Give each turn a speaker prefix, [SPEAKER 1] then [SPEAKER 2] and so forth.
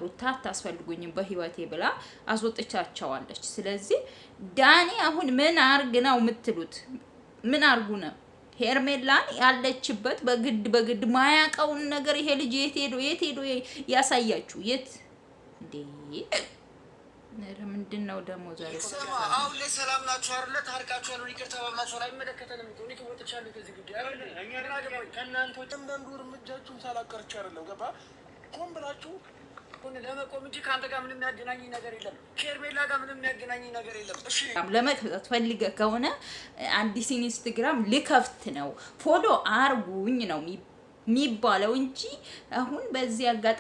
[SPEAKER 1] ሩታ አታስፈልጉኝም በህይወቴ ብላ አስወጥቻቸዋለች። ስለዚህ ዳኒ አሁን ምን አርግ ነው የምትሉት? ምን አርጉ ነው? ሄርሜላን ያለችበት በግድ ማያቀውን ነገር ይሄ ልጅ የት ሄዶ ያሳያችሁ? የት እንዴ? ምንድነው ደግሞ ዛሬ
[SPEAKER 2] አሁን ላይ ሰላም ናችሁ አይደለ? ታርቃችሁ ነው ይቅርታ ባላችሁ ላይ መለከተንም እኮ ነው ወጥቻለሁ ከዚህ ጉዳይ አይደለ? እኛ ደግሞ ከእናንተ ወንደንዱ እርምጃችሁን ሳላቀርቻ አይደለም ገባ ቆም ብላችሁ ሁን ለመቆም እንጂ ካንተ ጋር ምንም ያገናኝ ነገር የለም። ከሄርሜላ ጋር ምንም ያገናኝ ነገር የለም። እሺ
[SPEAKER 1] ለመክፈት ፈልገ ከሆነ አዲስ ኢንስታግራም ልከፍት ነው ፎሎ አርጉኝ ነው የሚባለው እንጂ አሁን በዚህ አጋጣሚ